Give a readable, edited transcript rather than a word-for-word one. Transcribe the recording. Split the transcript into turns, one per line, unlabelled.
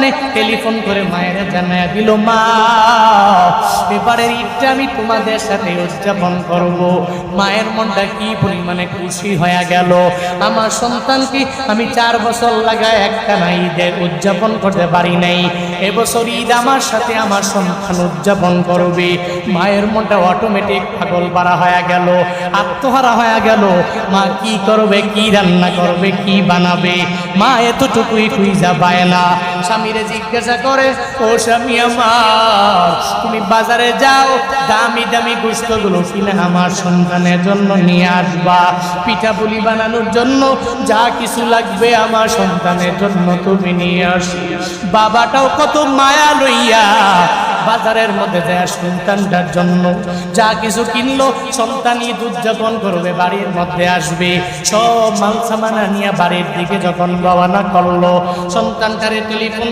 জানে টেলিফোন করে মায়ের জানায় দিল, মা এবারের ঈদটা আমি তোমাদের সাথে উদযাপন করব। মায়ের মনটা কি পরিমাণে খুশি হয়ে গেল। আমার সন্তানকে আমি 4 বছর লাগায় একটা না ঈদের উদযাপন করতে পারি নাই, এবছর ঈদ আমার সাথে আমার সন্তান উদযাপন করবে। মায়ের মনটা অটোমেটিক পাগল পারা হয়ে গেল, আত্মহারা হয়ে গেল। মা কি করবে, কি রান্না করবে, কি বানাবে, মা এতটুকুই খুঁজা পায় না। স্বামীরে জিজ্ঞাসা করে, ও স্বামী আমার, তুমি বাজারে যাও, দামি দামি গোশতগুলো কিনে আমার সন্তানের জন্য নিয়ে আসবা, পিঠাপুলি বানানোর জন্য যা কিছু লাগবে আমার সন্তানের জন্য তুমি নিয়ে আসি। বাবাটাও কত মায়া লইয়া বাজারের মধ্যে যায় সন্তানটার জন্য যা কিছু কিনলো। সন্তান ঈদ উদযাপন করবে, বাড়ির মধ্যে আসবে, সব মাল সামানা নিয়ে বাড়ির দিকে যখন রওনা করলো, সন্তানটারে টেলিফোন